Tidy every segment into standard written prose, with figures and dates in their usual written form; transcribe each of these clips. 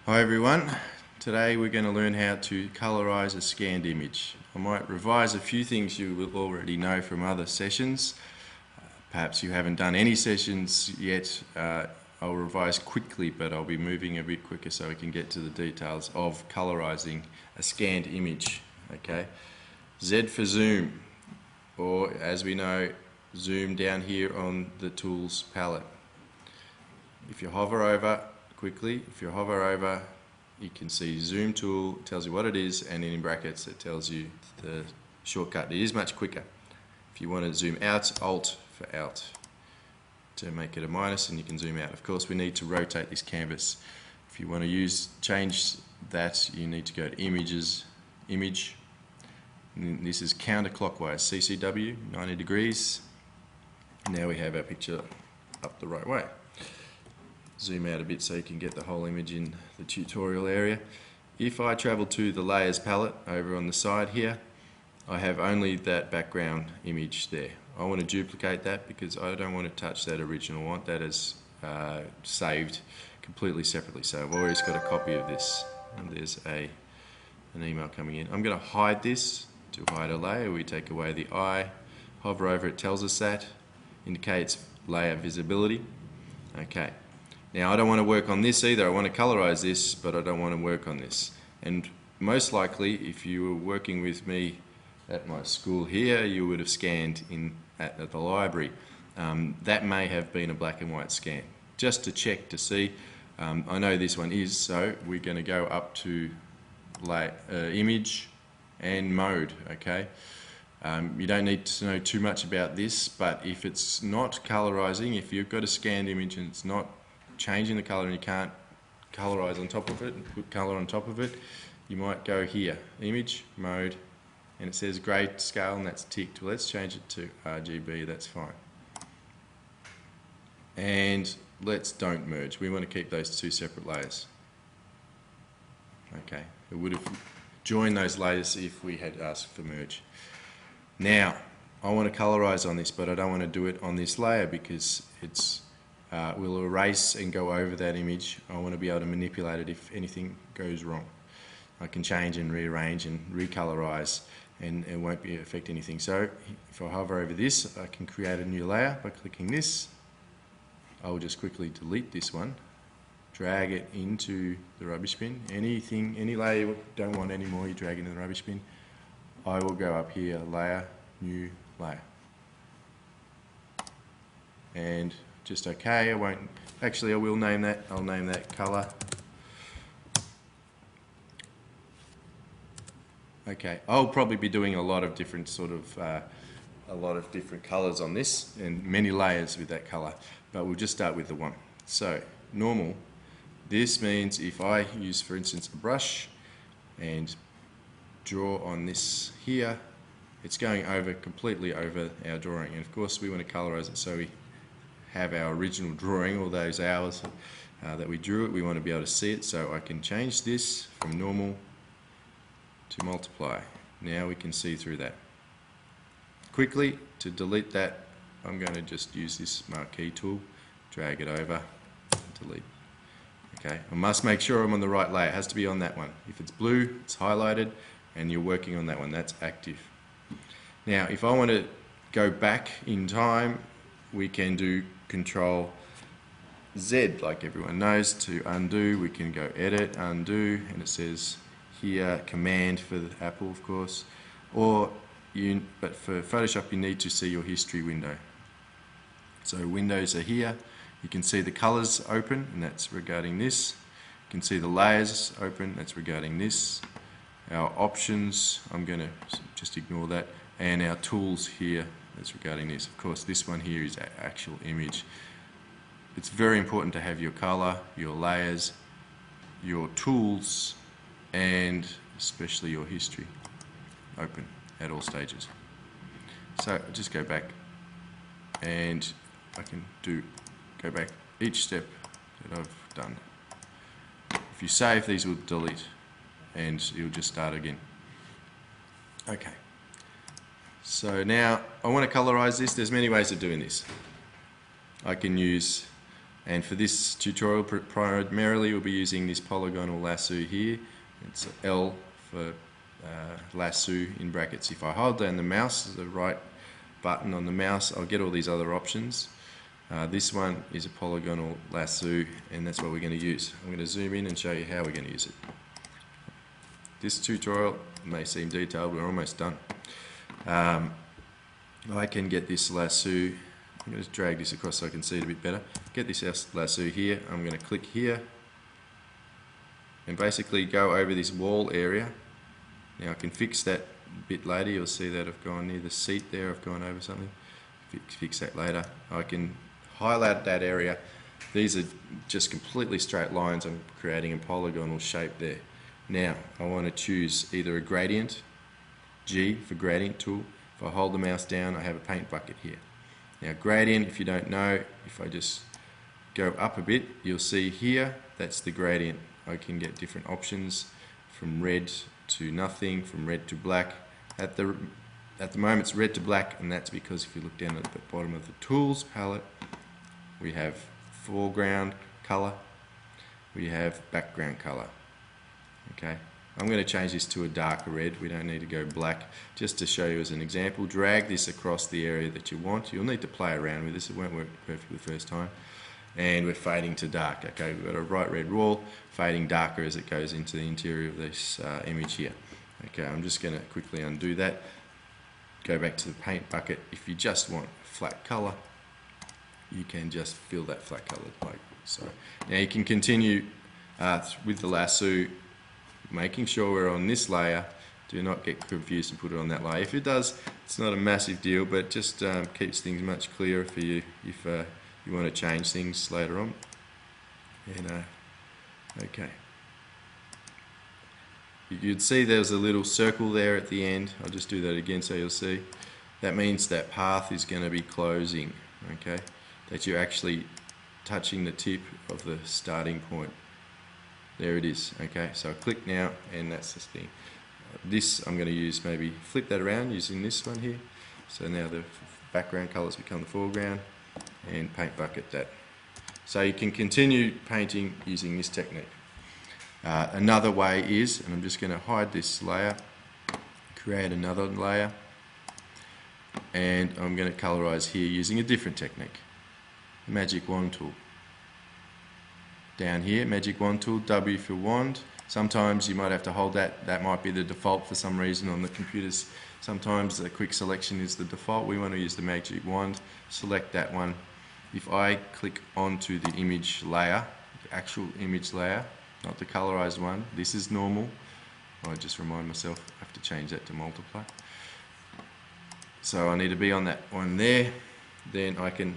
Hi everyone, today we're going to learn how to colorize a scanned image. I might revise a few things you will already know from other sessions. Perhaps you haven't done any sessions yet. I'll revise quickly, but I'll be moving a bit quicker so we can get to the details of colorizing a scanned image. Okay, Z for zoom, or as we know, zoom down here on the tools palette. If you hover over quickly, you can see zoom tool, tells you what it is, and in brackets it tells you the shortcut. It is much quicker. If you want to zoom out, alt for out to make it a minus, and you can zoom out. Of course, we need to rotate this canvas. If you want to change that, you need to go to images, image. And this is counterclockwise, CCW, 90 degrees. Now we have our picture up the right way. Zoom out a bit so you can get the whole image in the tutorial area. If I travel to the layers palette over on the side here, I have only that background image there. I want to duplicate that because I don't want to touch that original. I want that as saved completely separately. So I've always got a copy of this, and there's an email coming in. I'm going to hide this. To hide a layer, we take away the I, hover over it, tells us that, indicates layer visibility. Okay. Now I don't want to work on this either. I want to colorize this, but I don't want to work on this. And most likely, if you were working with me at my school here, you would have scanned at the library. That may have been a black and white scan. Just to check to see, I know this one is, so we're going to go up to image and mode. Okay. You don't need to know too much about this, but if it's not colorizing, if you've got a scanned image and it's not changing the color and you can't colorize on top of it and put color on top of it, you might go here, image, mode, and it says grayscale and that's ticked. Well, let's change it to RGB, that's fine. And let's don't merge. We want to keep those two separate layers. Okay, it would have joined those layers if we had asked for merge. Now, I want to colorize on this, but I don't want to do it on this layer because it's will erase and go over that image. I want to be able to manipulate it if anything goes wrong. I can change and rearrange and recolorize, and it won't affect anything. So if I hover over this, I can create a new layer by clicking this. I will just quickly delete this one, drag it into the rubbish bin. Any layer you don't want anymore, you drag into the rubbish bin. I will go up here, layer, new layer. And just okay, I will name that, I'll name that color. Okay, I'll probably be doing a lot of different different colors on this and many layers with that color, but we'll just start with the one. So, normal, this means if I use, for instance, a brush and draw on this here, it's going completely over our drawing, and of course we want to colorize it so we have our original drawing, all those hours that we drew it, we want to be able to see it, so I can change this from normal to multiply. Now we can see through that. Quickly, to delete that, I'm going to just use this Marquee tool, drag it over, delete. Okay, I must make sure I'm on the right layer, it has to be on that one. If it's blue, it's highlighted, and you're working on that one, that's active. Now, if I want to go back in time, we can do Control Z, like everyone knows, to undo. We can go Edit, Undo, and it says here Command for the Apple, of course. But for Photoshop, you need to see your history window. So windows are here. You can see the colors open, and that's regarding this. You can see the layers open, that's regarding this. Our options, I'm going to just ignore that, and our tools here, that's regarding this. Of course, this one here is our actual image. It's very important to have your color, your layers, your tools, and especially your history open at all stages. So I'll just go back, and I can go back each step that I've done. If you save, these will delete, and you'll just start again. Okay. So now I want to colorize this. There's many ways of doing this. I can use And for this tutorial primarily we'll be using this polygonal lasso here. It's L for lasso in brackets. If I hold down the mouse, the right button on the mouse, I'll get all these other options. This one is a polygonal lasso, and that's what we're going to use. I'm going to zoom in and show you how we're going to use it. This tutorial may seem detailed, we're almost done. I can get this lasso, I'm going to just drag this across so I can see it a bit better. Get this lasso here, I'm going to click here and basically go over this wall area. Now I can fix that a bit later, you'll see that I've gone near the seat there, I've gone over something. Fix that later. I can highlight that area. These are just completely straight lines, I'm creating a polygonal shape there. Now I want to choose either a gradient, G for gradient tool. If I hold the mouse down I have a paint bucket here. Now gradient, if you don't know, if I just go up a bit, you'll see here that's the gradient. I can get different options from red to nothing, from red to black. At the moment it's red to black, and that's because if you look down at the bottom of the tools palette, we have foreground color, we have background color. Okay, I'm going to change this to a darker red, we don't need to go black. Just to show you as an example, drag this across the area that you want. You'll need to play around with this, it won't work perfectly the first time. And we're fading to dark. Okay, we've got a bright red wall, fading darker as it goes into the interior of this image here. Okay, I'm just going to quickly undo that. Go back to the paint bucket. If you just want flat color, you can just fill that flat color like so. Now you can continue with the lasso, making sure we're on this layer. Do not get confused and put it on that layer. If it does, it's not a massive deal, but just keeps things much clearer for you if you want to change things later on. And okay, you'd see there's a little circle there at the end. I'll just do that again so you'll see. That means that path is going to be closing, okay? That you're actually touching the tip of the starting point. There it is, okay? So I click now, and that's the thing. This I'm going to use, maybe flip that around using this one here. So now the background colours become the foreground, and paint bucket that. So you can continue painting using this technique. Another way is, and I'm just going to hide this layer, create another layer, and I'm going to colorize here using a different technique. Magic wand tool. Down here, magic wand tool, W for wand. Sometimes you might have to hold that, that might be the default for some reason on the computers. Sometimes the quick selection is the default. We want to use the magic wand, select that one. If I click onto the image layer, the actual image layer, not the colorized one, this is normal. I just remind myself I have to change that to multiply. So I need to be on that one there. Then I can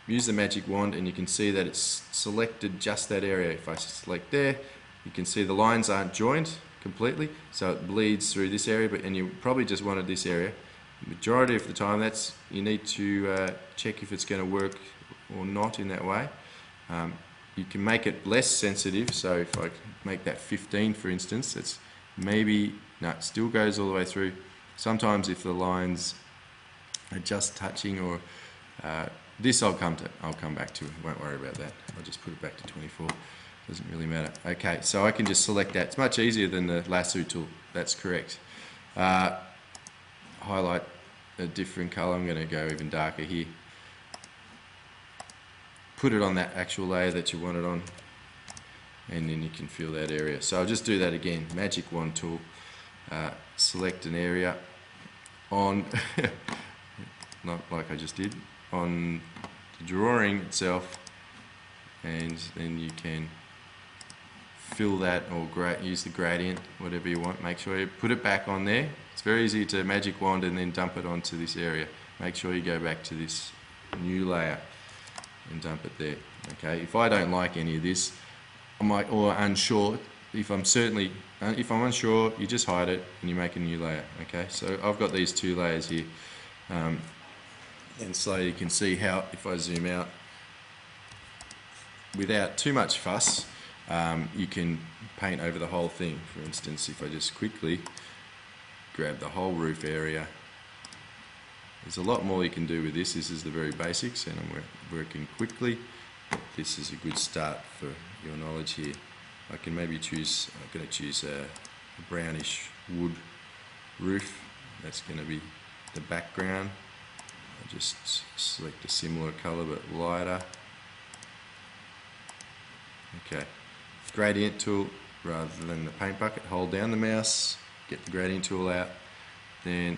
use the magic wand, and you can see that it's selected just that area. If I select there, you can see the lines aren't joined completely, so it bleeds through this area, and you probably just wanted this area. Majority of the time, that's you need to check if it's going to work or not in that way. You can make it less sensitive, so if I make that 15 for instance, it's maybe, no, it still goes all the way through. Sometimes if the lines are just touching, or this I'll come back to, won't worry about that. I'll just put it back to 24, doesn't really matter. Okay, so I can just select that. It's much easier than the lasso tool, that's correct. Highlight a different color, I'm going to go even darker here. Put it on that actual layer that you want it on, and then you can fill that area. So I'll just do that again, magic wand tool, select an area on, not like I just did, on the drawing itself, and then you can fill that, or use the gradient, whatever you want. Make sure you put it back on there. It's very easy to magic wand and then dump it onto this area. Make sure you go back to this new layer and dump it there. Okay, if I don't like any of this, I might, or unsure, if I'm unsure, you just hide it and you make a new layer. Okay, so I've got these two layers here, and so you can see how, if I zoom out, without too much fuss, you can paint over the whole thing. For instance, if I just quickly grab the whole roof area, there's a lot more you can do with this. This is the very basics, and I'm working quickly. this is a good start for your knowledge here. I can maybe choose, I'm going to choose a brownish wood roof. That's going to be the background. I'll just select a similar colour but lighter. Okay, gradient tool rather than the paint bucket, hold down the mouse, get the gradient tool out, then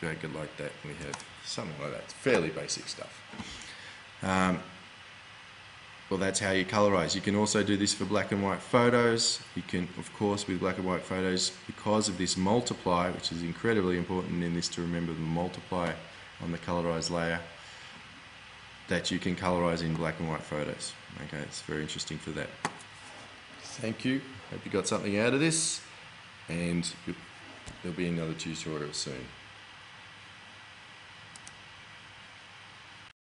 drag it like that, and we have something like that. It's fairly basic stuff. Well, that's how you colorize. You can also do this for black and white photos. You can, of course, with black and white photos, because of this multiply, which is incredibly important in this to remember the multiply on the colorized layer, that you can colorize in black and white photos. Okay, it's very interesting for that. Thank you. Hope you got something out of this, and there'll be another tutorial soon.